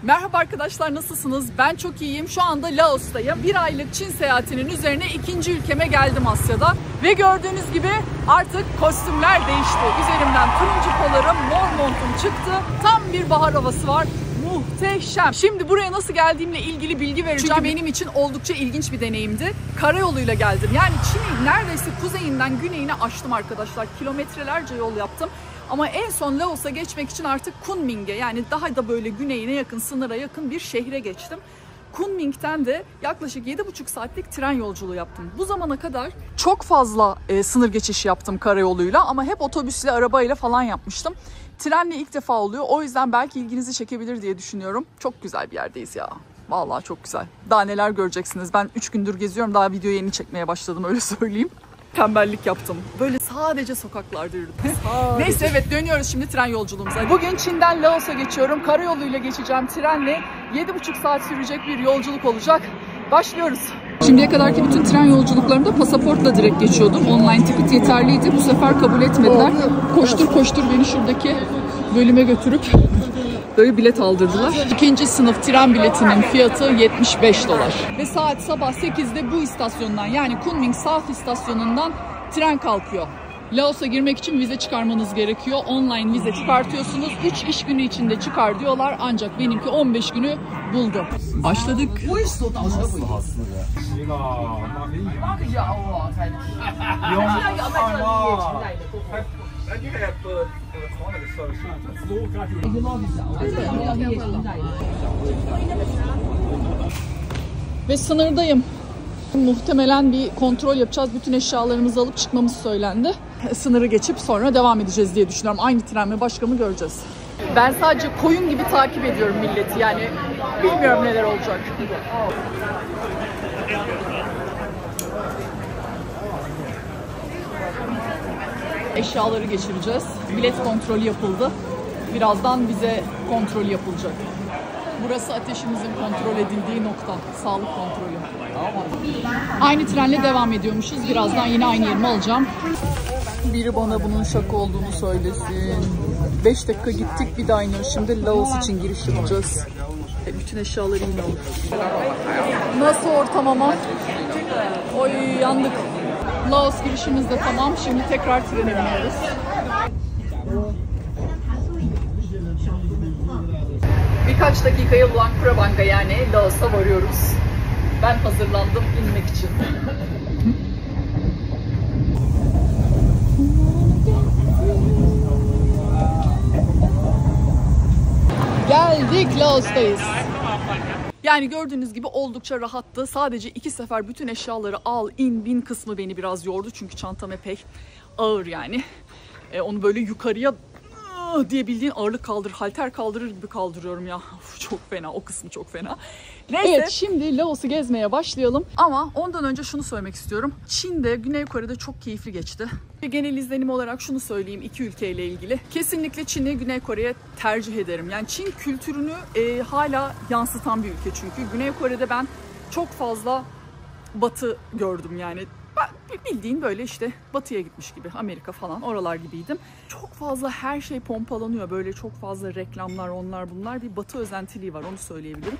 Merhaba arkadaşlar, nasılsınız? Ben çok iyiyim. Şu anda Laos'tayım. Bir aylık Çin seyahatinin üzerine ikinci ülkeme geldim Asya'da. Ve gördüğünüz gibi artık kostümler değişti. Üzerimden turuncu polarım, mor montum çıktı. Tam bir bahar havası var. Muhteşem. Şimdi buraya nasıl geldiğimle ilgili bilgi vereceğim. Çünkü benim için oldukça ilginç bir deneyimdi. Karayoluyla geldim. Yani Çin'i neredeyse kuzeyinden güneyine aştım arkadaşlar. Kilometrelerce yol yaptım. Ama en son Laos'a geçmek için artık Kunming'e, yani daha da böyle güneyine yakın, sınıra yakın bir şehre geçtim. Kunming'den de yaklaşık 7,5 saatlik tren yolculuğu yaptım. Bu zamana kadar çok fazla sınır geçişi yaptım karayoluyla ama hep otobüsle, arabayla falan yapmıştım. Trenle ilk defa oluyor. O yüzden belki ilginizi çekebilir diye düşünüyorum. Çok güzel bir yerdeyiz ya. Vallahi çok güzel. Daha neler göreceksiniz. Ben 3 gündür geziyorum. Daha video yeni çekmeye başladım, öyle söyleyeyim. Tembellik yaptım. Böyle sadece sokaklarda yürüdüm. Neyse, evet, dönüyoruz şimdi tren yolculuğumuza. Bugün Çin'den Laos'a geçiyorum. Karayoluyla geçeceğim trenle. 7,5 saat sürecek bir yolculuk olacak. Başlıyoruz. Şimdiye kadarki bütün tren yolculuklarımda pasaportla direkt geçiyordum. Online ticket yeterliydi. Bu sefer kabul etmediler. Koştur koştur beni şuradaki bölüme götürüp böyle bilet aldırdılar. İkinci sınıf tren biletinin fiyatı $75. Ve saat sabah 8'de bu istasyondan, yani Kunming South istasyonundan tren kalkıyor. Laos'a girmek için vize çıkarmanız gerekiyor. Online vize çıkartıyorsunuz. 3 iş günü içinde çıkar diyorlar. Ancak benimki 15 günü buldu. Başladık. Ve sınırdayım. Muhtemelen bir kontrol yapacağız. Bütün eşyalarımızı alıp çıkmamız söylendi. Sınırı geçip sonra devam edeceğiz diye düşünüyorum. Aynı tren mi başka mı göreceğiz. Ben sadece koyun gibi takip ediyorum milleti. Yani bilmiyorum neler olacak. Eşyaları geçireceğiz. Bilet kontrolü yapıldı. Birazdan vize kontrolü yapılacak. Burası ateşimizin kontrol edildiği nokta. Sağlık kontrolü. Aynı trenle devam ediyormuşuz. Birazdan yine aynı yerimi alacağım. Biri bana bunun şaka olduğunu söylesin. 5 dakika gittik, bir daha iniyoruz. Şimdi Laos için giriş yapacağız. Bütün eşyaları yine olur. Nasıl ortam ama? Oy, yandık. Laos girişimiz de tamam. Şimdi tekrar trene biniyoruz. Birkaç dakikaya Luang Prabang'a, yani Laos'a varıyoruz. Ben hazırlandım inmek için. Geldik, Laos'tayız. Yani gördüğünüz gibi oldukça rahattı. Sadece 2 sefer bütün eşyaları al, in, bin kısmı beni biraz yordu. Çünkü çantam epey ağır yani. Onu böyle yukarıya diye bildiğin ağırlık halter kaldırır gibi kaldırıyorum ya. Uf, çok fena, o kısmı çok fena. Neyse. Evet, şimdi Laos'u gezmeye başlayalım. Ama ondan önce şunu söylemek istiyorum. Çin'de, Güney Kore'de çok keyifli geçti. Genel izlenim olarak şunu söyleyeyim iki ülkeyle ilgili. Kesinlikle Çin'i Güney Kore'ye tercih ederim. Yani Çin kültürünü hala yansıtan bir ülke çünkü. Güney Kore'de ben çok fazla Batı gördüm yani. Ben bildiğin böyle işte batıya gitmiş gibi, Amerika falan, oralar gibiydim. Çok fazla her şey pompalanıyor. Böyle çok fazla reklamlar, onlar bunlar, bir batı özentiliği var, onu söyleyebilirim.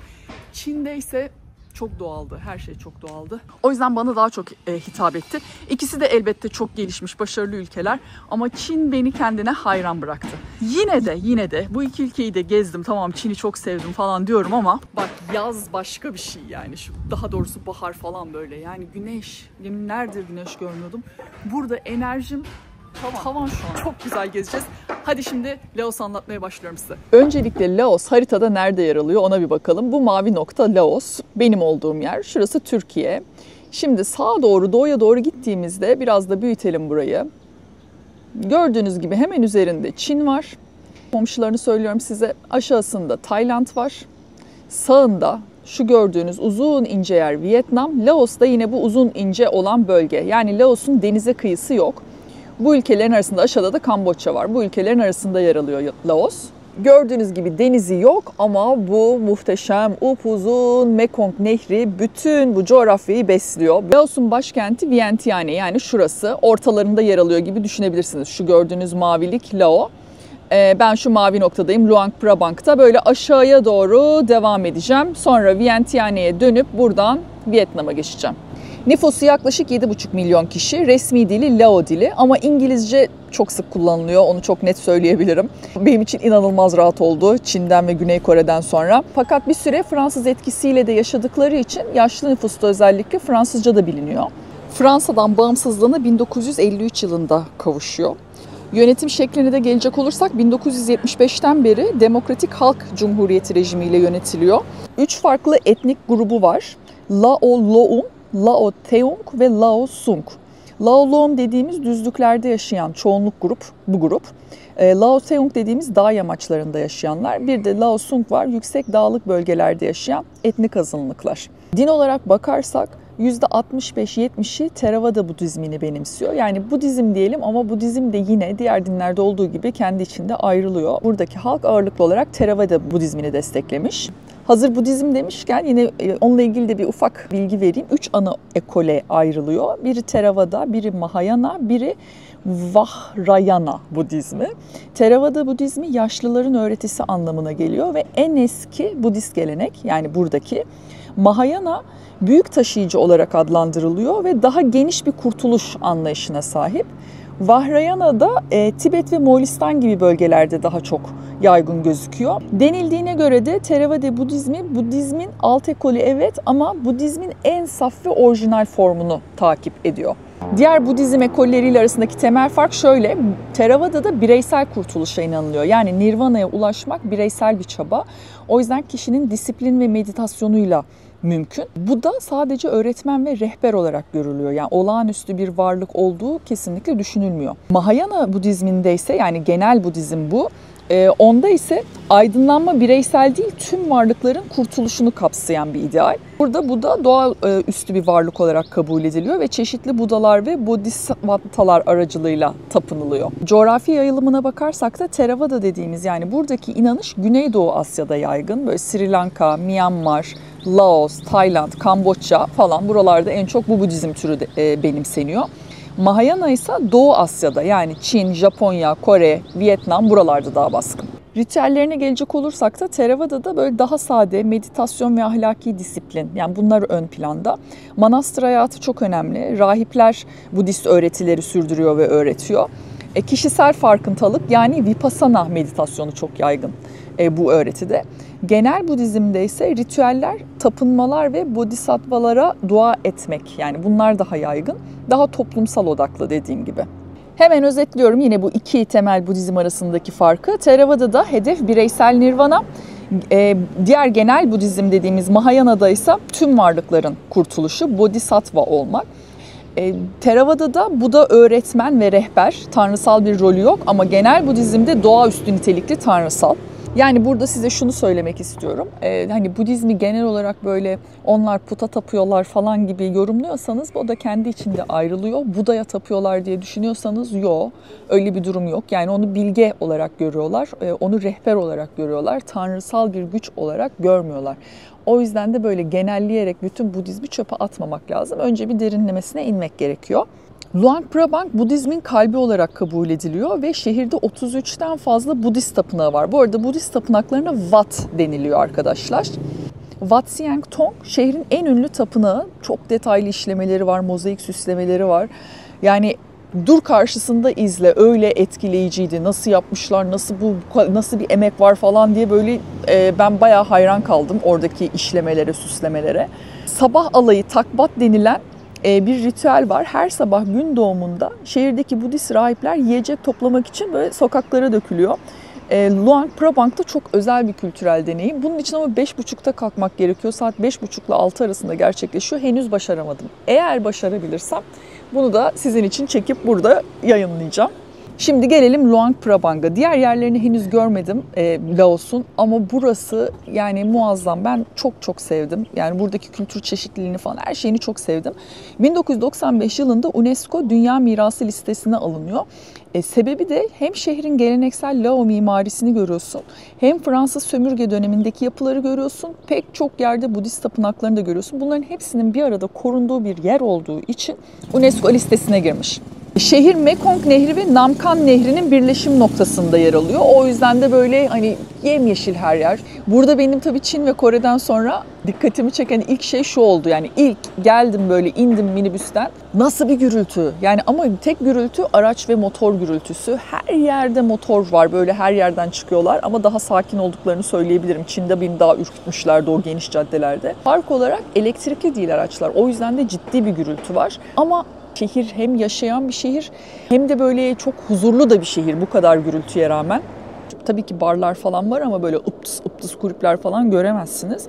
Çin'de ise çok doğaldı. Her şey çok doğaldı. O yüzden bana daha çok hitap etti. İkisi de elbette çok gelişmiş, başarılı ülkeler. Ama Çin beni kendine hayran bıraktı. Yine de bu iki ülkeyi de gezdim. Tamam, Çin'i çok sevdim falan diyorum ama bak, yaz başka bir şey yani. Daha doğrusu bahar falan böyle. Yani güneş. Nerede güneş görmüyordum. Burada enerjim tavan şu an. Çok güzel gezeceğiz. Hadi şimdi Laos anlatmaya başlıyorum size. Öncelikle Laos haritada nerede yer alıyor ona bir bakalım. Bu mavi nokta Laos. Benim olduğum yer. Şurası Türkiye. Şimdi sağa doğru, doğuya doğru gittiğimizde biraz da büyütelim burayı. Gördüğünüz gibi hemen üzerinde Çin var. Komşularını söylüyorum size. Aşağısında Tayland var. Sağında şu gördüğünüz uzun ince yer Vietnam. Laos da yine bu uzun ince olan bölge. Yani Laos'un denize kıyısı yok. Bu ülkelerin arasında aşağıda da Kamboçya var. Bu ülkelerin arasında yer alıyor Laos. Gördüğünüz gibi denizi yok ama bu muhteşem upuzun Mekong Nehri bütün bu coğrafyayı besliyor. Laos'un başkenti Vientiane, yani şurası ortalarında yer alıyor gibi düşünebilirsiniz. Şu gördüğünüz mavilik Lao. Ben şu mavi noktadayım, Luang Prabang'da. Böyle aşağıya doğru devam edeceğim. Sonra Vientiane'ye dönüp buradan Vietnam'a geçeceğim. Nüfusu yaklaşık 7,5 milyon kişi. Resmi dili Lao dili ama İngilizce çok sık kullanılıyor. Onu çok net söyleyebilirim. Benim için inanılmaz rahat oldu Çin'den ve Güney Kore'den sonra. Fakat bir süre Fransız etkisiyle de yaşadıkları için yaşlı nüfusta özellikle Fransızca da biliniyor. Fransa'dan bağımsızlığına 1953 yılında kavuşuyor. Yönetim şekline de gelecek olursak 1975'ten beri Demokratik Halk Cumhuriyeti rejimiyle yönetiliyor. 3 farklı etnik grubu var. Lao Loum, Lao Theung ve Lao Sung. Lao Loum dediğimiz düzlüklerde yaşayan çoğunluk grup, bu grup. Lao Theung dediğimiz dağ yamaçlarında yaşayanlar. Bir de Lao Sung var, yüksek dağlık bölgelerde yaşayan etnik azınlıklar. Din olarak bakarsak %65-70'i Theravada Budizmini benimsiyor. Yani Budizm diyelim ama Budizm de yine diğer dinlerde olduğu gibi kendi içinde ayrılıyor. Buradaki halk ağırlıklı olarak Theravada Budizmini desteklemiş. Hazır Budizm demişken yine onunla ilgili de bir ufak bilgi vereyim. 3 ana ekole ayrılıyor. Biri Theravada, biri Mahayana, biri Vajrayana Budizmi. Theravada Budizmi yaşlıların öğretisi anlamına geliyor ve en eski Budist gelenek, yani buradaki. Mahayana büyük taşıyıcı olarak adlandırılıyor ve daha geniş bir kurtuluş anlayışına sahip. Vajrayana da Tibet ve Moğolistan gibi bölgelerde daha çok yaygın gözüküyor. Denildiğine göre de Theravada Budizmi, Budizmin alt ekolü evet ama Budizmin en saf ve orijinal formunu takip ediyor. Diğer Budizm ekolleriyle arasındaki temel fark şöyle: Theravada'da bireysel kurtuluşa inanılıyor. Yani Nirvana'ya ulaşmak bireysel bir çaba. O yüzden kişinin disiplin ve meditasyonuyla mümkün. Bu da sadece öğretmen ve rehber olarak görülüyor. Yani olağanüstü bir varlık olduğu kesinlikle düşünülmüyor. Mahayana Budizminde ise, yani genel Budizm bu. Onda ise aydınlanma bireysel değil, tüm varlıkların kurtuluşunu kapsayan bir ideal. Burada Buda doğaüstü bir varlık olarak kabul ediliyor ve çeşitli Budalar ve Bodhisattvalar aracılığıyla tapınılıyor. Coğrafi yayılımına bakarsak da Theravada dediğimiz, yani buradaki inanış Güneydoğu Asya'da yaygın. Böyle Sri Lanka, Myanmar, Laos, Tayland, Kamboçya falan, buralarda en çok bu Budizm türü benimseniyor. Mahayana ise Doğu Asya'da, yani Çin, Japonya, Kore, Vietnam, buralarda daha baskın. Ritüellerine gelecek olursak da Theravada'da böyle daha sade meditasyon ve ahlaki disiplin, yani bunlar ön planda. Manastır hayatı çok önemli. Rahipler Budist öğretileri sürdürüyor ve öğretiyor. Kişisel farkındalık, yani Vipassana meditasyonu çok yaygın bu öğretide. Genel Budizm'de ise ritüeller, tapınmalar ve bodhisattvalara dua etmek, yani bunlar daha yaygın. Daha toplumsal odaklı dediğim gibi. Hemen özetliyorum yine bu iki temel Budizm arasındaki farkı. Theravada'da hedef bireysel nirvana, diğer genel Budizm dediğimiz Mahayana'da ise tüm varlıkların kurtuluşu, bodhisattva olmak. Theravada'da Buda öğretmen ve rehber, tanrısal bir rolü yok ama genel Budizm'de doğaüstü nitelikli tanrısal. Yani burada size şunu söylemek istiyorum. Hani Budizmi genel olarak böyle onlar puta tapıyorlar falan gibi yorumluyorsanız, o da kendi içinde ayrılıyor. Buda'ya tapıyorlar diye düşünüyorsanız yok. Öyle bir durum yok. Yani onu bilge olarak görüyorlar. Onu rehber olarak görüyorlar. Tanrısal bir güç olarak görmüyorlar. O yüzden de böyle genelleyerek bütün Budizmi çöpe atmamak lazım. Önce bir derinlemesine inmek gerekiyor. Luang Prabang Budizmin kalbi olarak kabul ediliyor ve şehirde 33'ten fazla Budist tapınağı var. Bu arada Budist tapınaklarına Wat deniliyor arkadaşlar. Wat Siang Tong şehrin en ünlü tapınağı. Çok detaylı işlemeleri var, mozaik süslemeleri var. Yani dur karşısında izle, öyle etkileyiciydi. Nasıl yapmışlar, nasıl bir emek var falan diye böyle ben bayağı hayran kaldım oradaki işlemelere, süslemelere. Sabah alayı takbat denilen bir ritüel var. Her sabah gün doğumunda şehirdeki Budist rahipler yiyecek toplamak için böyle sokaklara dökülüyor. Luang Prabang'da çok özel bir kültürel deneyim. Bunun için ama 5.30'da kalkmak gerekiyor. Saat 5.30 ile 6 arasında gerçekleşiyor. Henüz başaramadım. Eğer başarabilirsem bunu da sizin için çekip burada yayınlayacağım. Şimdi gelelim Luang Prabang'a. Diğer yerlerini henüz görmedim Laos'un ama burası yani muazzam. Ben çok sevdim. Yani buradaki kültür çeşitliliğini falan, her şeyini çok sevdim. 1995 yılında UNESCO Dünya Mirası listesine alınıyor. Sebebi de hem şehrin geleneksel Lao mimarisini görüyorsun, hem Fransız sömürge dönemindeki yapıları görüyorsun, pek çok yerde Budist tapınaklarını da görüyorsun. Bunların hepsinin bir arada korunduğu bir yer olduğu için UNESCO listesine girmiş. Şehir Mekong Nehri ve Namkan Nehri'nin birleşim noktasında yer alıyor. O yüzden de böyle hani yemyeşil her yer. Burada benim tabii Çin ve Kore'den sonra dikkatimi çeken ilk şey şu oldu. Yani ilk geldim böyle indim minibüsten. Nasıl bir gürültü? Yani ama tek gürültü araç ve motor gürültüsü. Her yerde motor var. Böyle her yerden çıkıyorlar ama daha sakin olduklarını söyleyebilirim. Çin'de beni daha ürkütmüşlerdi o geniş caddelerde. Fark olarak elektrikli değil araçlar. O yüzden de ciddi bir gürültü var. Ama şehir hem yaşayan bir şehir hem de böyle çok huzurlu da bir şehir bu kadar gürültüye rağmen. Tabii ki barlar falan var ama böyle ıptıs ıptıs kulüpler falan göremezsiniz.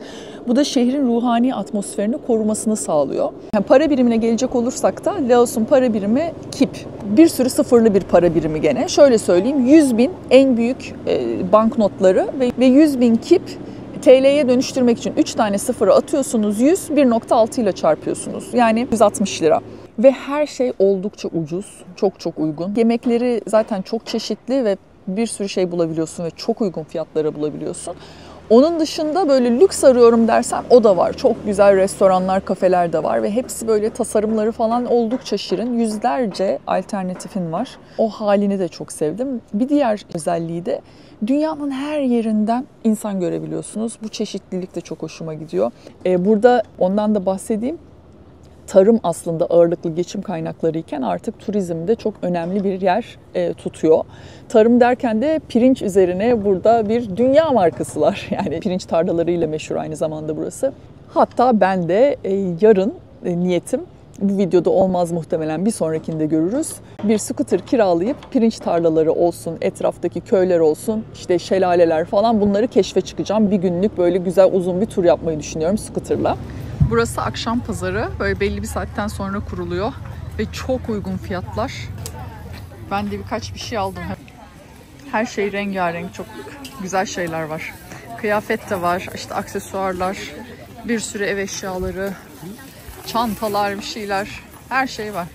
Bu da şehrin ruhani atmosferini korumasını sağlıyor. Yani para birimine gelecek olursak da Laos'un para birimi kip. Bir sürü sıfırlı bir para birimi gene. Şöyle söyleyeyim 100.000 en büyük banknotları ve 100.000 kip TL'ye dönüştürmek için 3 tane sıfırı atıyorsunuz 100, 1.6 ile çarpıyorsunuz. Yani 160 lira. Ve her şey oldukça ucuz, çok çok uygun. Yemekleri zaten çok çeşitli ve bir sürü şey bulabiliyorsun ve çok uygun fiyatlara bulabiliyorsun. Onun dışında böyle lüks arıyorum dersen o da var. Çok güzel restoranlar, kafeler de var ve hepsi böyle tasarımları falan oldukça şirin. Yüzlerce alternatifin var. O halini de çok sevdim. Bir diğer özelliği de dünyanın her yerinden insan görebiliyorsunuz. Bu çeşitlilik de çok hoşuma gidiyor. Burada ondan da bahsedeyim. Tarım aslında ağırlıklı geçim kaynakları iken artık turizmde çok önemli bir yer tutuyor. Tarım derken de pirinç üzerine burada bir dünya markası var. Yani pirinç tarlalarıyla meşhur aynı zamanda burası. Hatta ben de yarın niyetim, bu videoda olmaz muhtemelen bir sonrakinde görürüz. Bir scooter kiralayıp pirinç tarlaları olsun, etraftaki köyler olsun, işte şelaleler falan bunları keşfe çıkacağım. Bir günlük böyle güzel uzun bir tur yapmayı düşünüyorum scooter'la. Burası akşam pazarı. Böyle belli bir saatten sonra kuruluyor. Ve çok uygun fiyatlar. Ben de birkaç bir şey aldım. Her şey rengarenk. Çok güzel şeyler var. Kıyafet de var. İşte aksesuarlar. Bir sürü ev eşyaları. Çantalar, bir şeyler. Her şey var.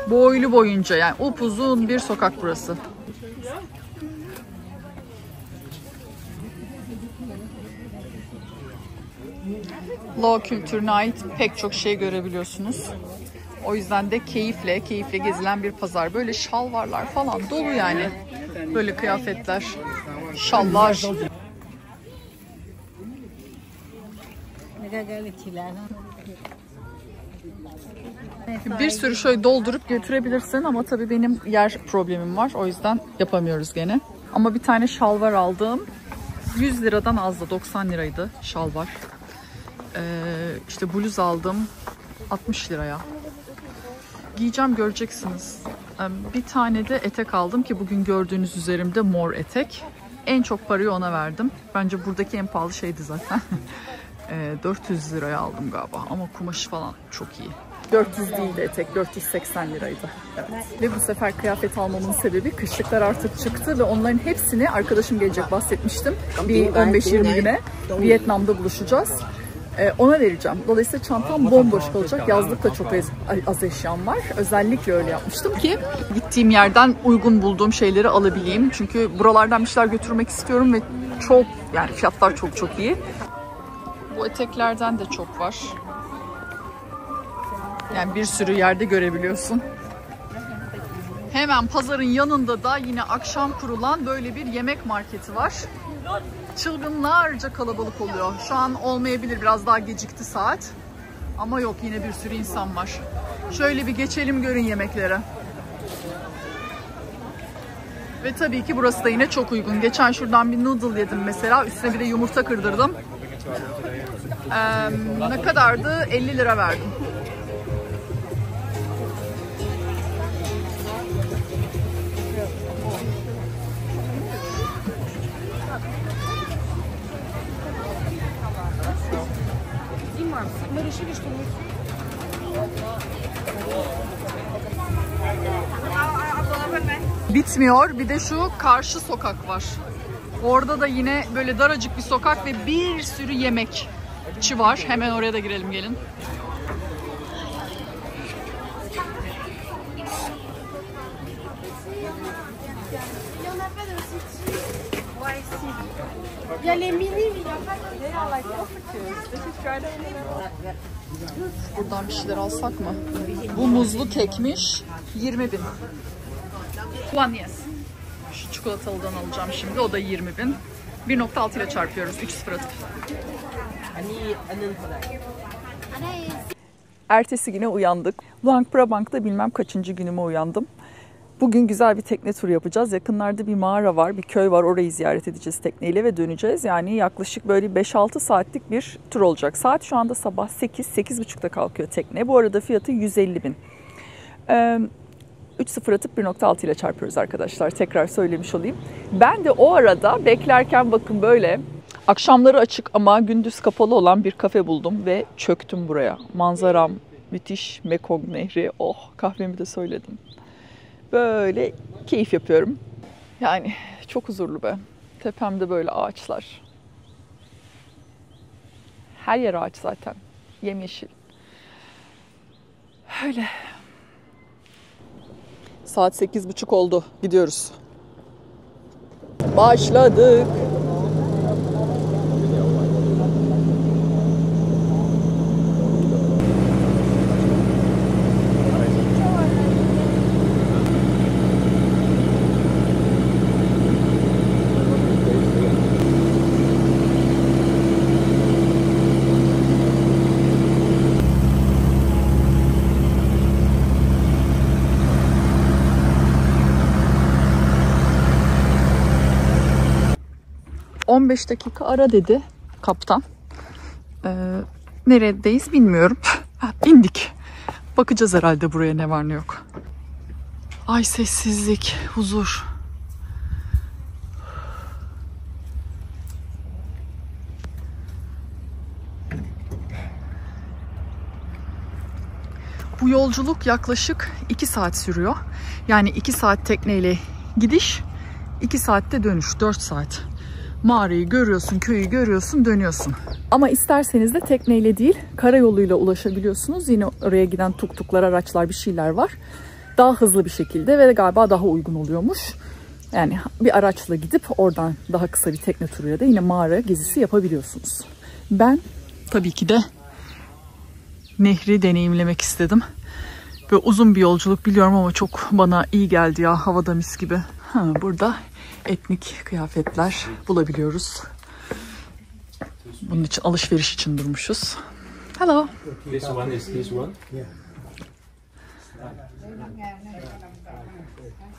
Boylu boyunca yani upuzun bir sokak burası. Lao kültürüne ait pek çok şey görebiliyorsunuz. O yüzden de keyifle gezilen bir pazar. Böyle şalvarlar falan dolu yani. Böyle kıyafetler, şallar. Bir sürü şöyle doldurup götürebilirsin ama tabii benim yer problemim var. O yüzden yapamıyoruz gene. Ama bir tane şalvar aldım. 100 liradan azdı. 90 liraydı şalvar. İşte bluz aldım 60 liraya. Giyeceğim, göreceksiniz. Bir tane de etek aldım ki bugün gördüğünüz üzerimde mor etek. En çok parayı ona verdim. Bence buradaki en pahalı şeydi zaten. 400 liraya aldım galiba ama kumaşı falan çok iyi. 400 değildi etek, 480 liraydı. Evet. Ve bu sefer kıyafet almamın sebebi kışlıklar artık çıktı ve onların hepsini arkadaşım gelecek, bahsetmiştim. Bir 15-20 güne Vietnam'da buluşacağız. Ona vereceğim. Dolayısıyla çantam bomboş kalacak. Yazlık da çok az eşyam var. Özellikle öyle yapmıştım ki gittiğim yerden uygun bulduğum şeyleri alabileyim. Çünkü buralardan bir şeyler götürmek istiyorum ve çok, yani fiyatlar çok çok iyi. Bu eteklerden de çok var. Yani bir sürü yerde görebiliyorsun. Hemen pazarın yanında da yine akşam kurulan böyle bir yemek marketi var. Çılgınlarca kalabalık oluyor. Şu an olmayabilir, biraz daha gecikti saat. Ama yok, yine bir sürü insan var. Şöyle bir geçelim, görün yemeklere. Ve tabii ki burası da yine çok uygun. Geçen şuradan bir noodle yedim mesela. Üstüne bir de yumurta kırdırdım. Ne kadardı? 50 lira verdim. Bitmiyor. Bir de şu karşı sokak var. Orada da yine böyle daracık bir sokak ve bir sürü yemekçi var. Hemen oraya da girelim, gelin. Il y a les mini, mais il n'y a pas Buradan bir şeyler alsak mı? Bu muzlu kekmiş. 20.000. One yes. Şu çikolatalıdan alacağım şimdi. O da 20.000. 1.6 ile çarpıyoruz. 3-0 atıp. Ertesi güne uyandık. Luang Prabang'da bilmem kaçıncı günüme uyandım. Bugün güzel bir tekne turu yapacağız. Yakınlarda bir mağara var, bir köy var. Orayı ziyaret edeceğiz tekneyle ve döneceğiz. Yani yaklaşık böyle 5-6 saatlik bir tur olacak. Saat şu anda sabah 8-8.30'da kalkıyor tekne. Bu arada fiyatı 150.000. 3-0 atıp 1.6 ile çarpıyoruz arkadaşlar. Tekrar söylemiş olayım. Ben de o arada beklerken bakın böyle akşamları açık ama gündüz kapalı olan bir kafe buldum ve çöktüm buraya. Manzaram müthiş, Mekong Nehri. Oh, kahvemi de söyledim. Böyle keyif yapıyorum. Yani çok huzurlu be. Tepemde böyle ağaçlar. Her yer ağaç zaten. Yemyeşil. Öyle. Saat 8.30 oldu. Gidiyoruz. Başladık. ...15 dakika ara dedi kaptan. Neredeyiz bilmiyorum. İndik. Bakacağız herhalde buraya ne var ne yok. Ay sessizlik, huzur. Bu yolculuk yaklaşık 2 saat sürüyor. Yani 2 saat tekneyle gidiş, 2 saatte dönüş, 4 saat. Mağarayı görüyorsun, köyü görüyorsun, dönüyorsun. Ama isterseniz de tekneyle değil, karayoluyla ulaşabiliyorsunuz. Yine oraya giden tuktuklar, araçlar, bir şeyler var. Daha hızlı bir şekilde ve galiba daha uygun oluyormuş. Yani bir araçla gidip oradan daha kısa bir tekne turuyla da yine mağara gezisi yapabiliyorsunuz. Ben tabii ki de nehri deneyimlemek istedim. Böyle uzun bir yolculuk biliyorum ama çok bana iyi geldi ya, havada mis gibi. Burada etnik kıyafetler bulabiliyoruz. Bunun için alışveriş için durmuşuz. Hello. This one is this one. Yeah.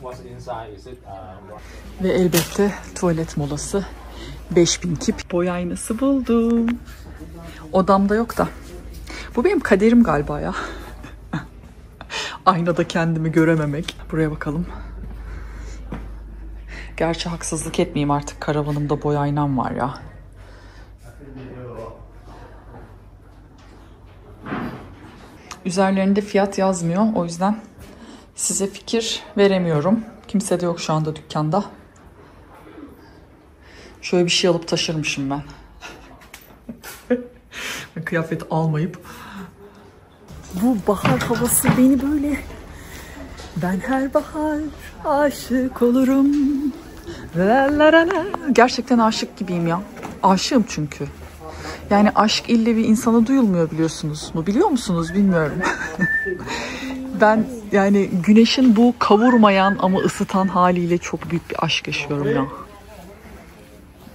What's inside? Is it Ve elbette tuvalet molası. 5000 kip. Boy aynası buldum. Odamda yok da. Bu benim kaderim galiba ya. Aynada kendimi görememek. Buraya bakalım. Gerçi haksızlık etmeyeyim, artık karavanımda boy aynam var ya. Üzerlerinde fiyat yazmıyor. O yüzden size fikir veremiyorum. Kimse de yok şu anda dükkanda. Şöyle bir şey alıp taşırmışım ben. Kıyafet almayıp. Bu bahar havası beni böyle... Ben her bahar aşık olurum. La la la la. Gerçekten aşık gibiyim ya. Aşığım çünkü. Yani aşk ille bir insana duyulmuyor, biliyorsunuz mu? Biliyor musunuz bilmiyorum. Ben yani güneşin bu kavurmayan ama ısıtan haliyle çok büyük bir aşk yaşıyorum ya.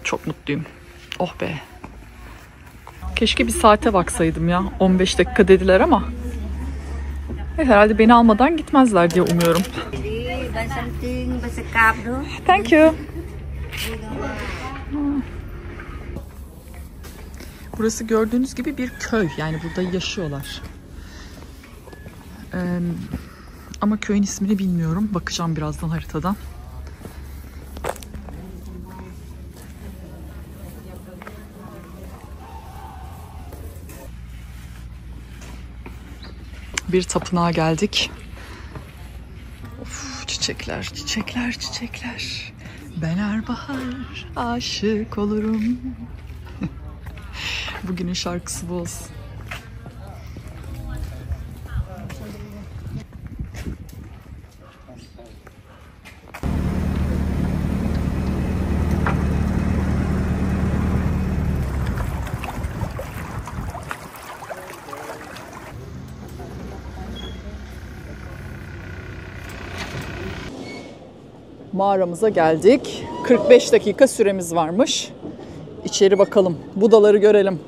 Çok mutluyum. Oh be. Keşke bir saate baksaydım ya. 15 dakika dediler ama. Herhalde beni almadan gitmezler diye umuyorum. Thank you. Burası gördüğünüz gibi bir köy. Yani burada yaşıyorlar. Ama köyün ismini bilmiyorum. Bakacağım birazdan haritadan. Bir tapınağa geldik. Of, çiçekler, çiçekler, çiçekler. Ben her bahar aşık olurum. Bugünün şarkısı bu olsun. Mağaramıza geldik. 45 dakika süremiz varmış. İçeri bakalım. Budaları görelim.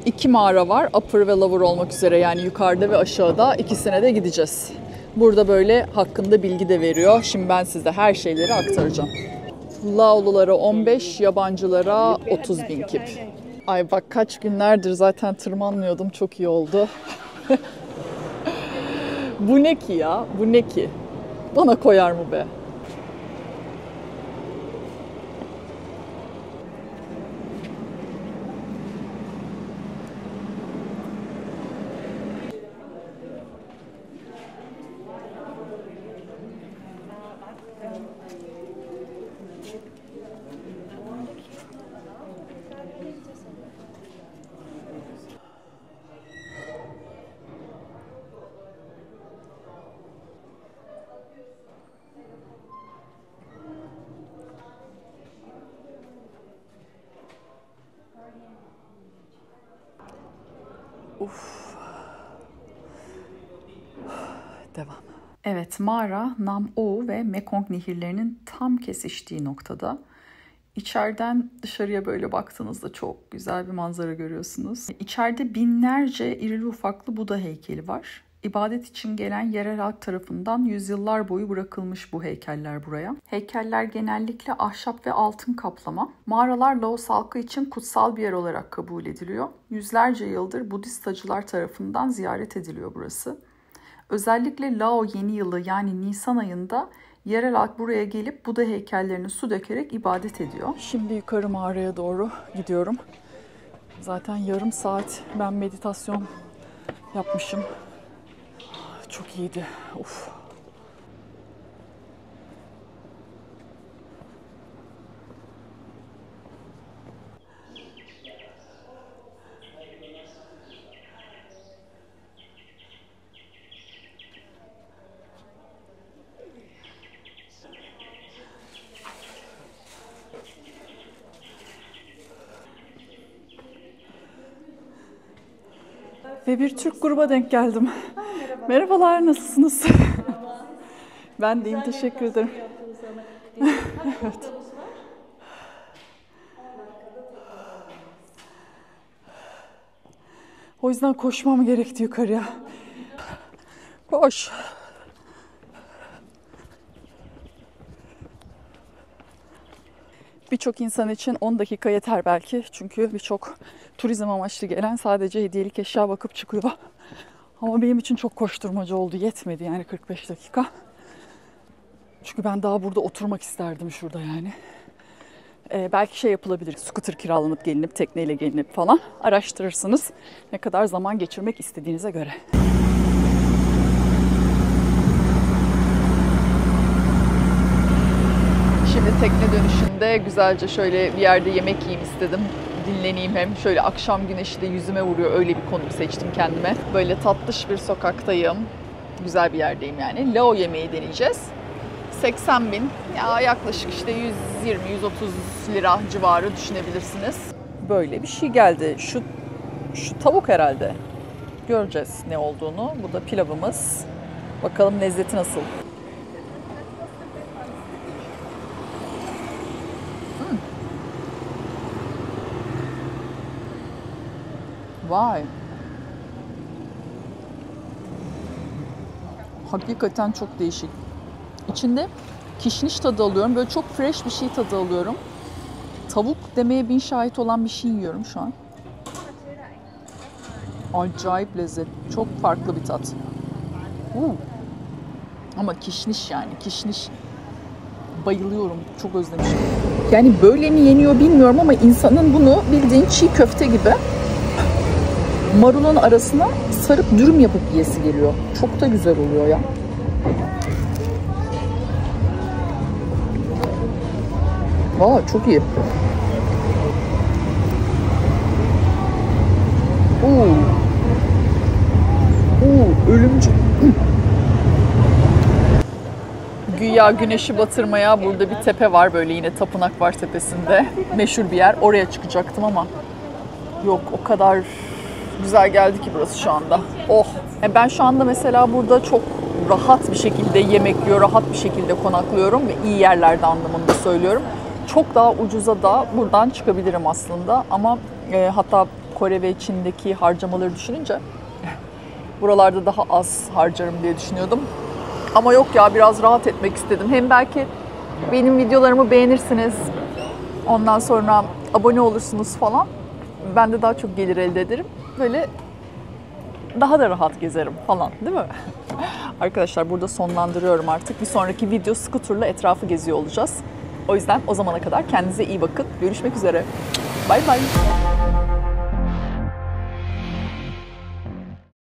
2 mağara var. Upper ve Lower olmak üzere, yani yukarıda ve aşağıda. İkisine de gideceğiz. Burada böyle hakkında bilgi de veriyor. Şimdi ben size her şeyleri aktaracağım. Laolulara 15, yabancılara 30 bin kip. Ay bak, kaç günlerdir zaten tırmanmıyordum. Çok iyi oldu. Bu ne ki ya? Bu ne ki? Bana koyar mı be? Uf. Devam. Evet, mağara Nam-o ve Mekong nehirlerinin tam kesiştiği noktada. İçeriden dışarıya böyle baktığınızda çok güzel bir manzara görüyorsunuz. İçeride binlerce irili ufaklı Buda heykeli var. İbadet için gelen yerel halk tarafından yüzyıllar boyu bırakılmış bu heykeller buraya. Heykeller genellikle ahşap ve altın kaplama. Mağaralar Laos halkı için kutsal bir yer olarak kabul ediliyor. Yüzlerce yıldır Budist hacılar tarafından ziyaret ediliyor burası. Özellikle Lao Yeni Yılı, yani Nisan ayında yerel halk buraya gelip Buda heykellerine su dökerek ibadet ediyor. Şimdi yukarı mağaraya doğru gidiyorum. Zaten yarım saat ben meditasyon yapmışım. Çok iyiydi. Uf. Ve bir Türk gruba denk geldim. Merhabalar, nasılsınız? Ben de iyiyim, teşekkür ederim. Evet. O yüzden koşmam gerekti yukarıya. Koş. Birçok insan için 10 dakika yeter belki. Çünkü birçok turizm amaçlı gelen sadece hediyelik eşya bakıp çıkıyor. Ama benim için çok koşturmacı oldu. Yetmedi yani 45 dakika. Çünkü ben daha burada oturmak isterdim şurada yani. Belki şey yapılabilir. Scooter kiralanıp gelinip, tekneyle gelinip falan. Araştırırsınız ne kadar zaman geçirmek istediğinize göre. Şimdi tekne dönüşünde güzelce şöyle bir yerde yemek yiyeyim istedim. Dinleneyim hem. Şöyle akşam güneşi de yüzüme vuruyor. Öyle bir konum seçtim kendime. Böyle tatlış bir sokaktayım. Güzel bir yerdeyim yani. Lao yemeği deneyeceğiz. 80 bin. Ya yaklaşık işte 120-130 lira civarı düşünebilirsiniz. Böyle bir şey geldi. Şu tavuk herhalde. Göreceğiz ne olduğunu. Bu da pilavımız. Bakalım lezzeti nasıl. Vay. Hakikaten çok değişik. İçinde kişniş tadı alıyorum. Böyle çok fresh bir şey tadı alıyorum. Tavuk demeye bin şahit olan bir şey yiyorum şu an. Acayip lezzet. Çok farklı bir tat. Ama kişniş yani. Kişniş. Bayılıyorum. Çok özlemişim. Yani böyle mi yeniyor bilmiyorum ama insanın bunu bildiğin çiğ köfte gibi marulun arasına sarıp dürüm yapıp yiyesi geliyor. Çok da güzel oluyor ya. Aa, çok iyi. Ölümcül. Güya güneşi batırmaya burada bir tepe var. Böyle yine tapınak var tepesinde. Meşhur bir yer. Oraya çıkacaktım ama yok, o kadar güzel geldi ki burası şu anda. Oh! Ben şu anda mesela burada çok rahat bir şekilde yemek yiyor, rahat bir şekilde konaklıyorum ve iyi yerlerde anlamında söylüyorum. Çok daha ucuza da buradan çıkabilirim aslında ama hatta Kore ve Çin'deki harcamaları düşününce buralarda daha az harcarım diye düşünüyordum. Ama yok ya, biraz rahat etmek istedim. Hem belki benim videolarımı beğenirsiniz. Ondan sonra abone olursunuz falan. Ben de daha çok gelir elde ederim. Böyle daha da rahat gezerim falan, değil mi? Arkadaşlar burada sonlandırıyorum artık. Bir sonraki video scooter'la etrafı geziyor olacağız. O yüzden o zamana kadar kendinize iyi bakın. Görüşmek üzere. Bay bay.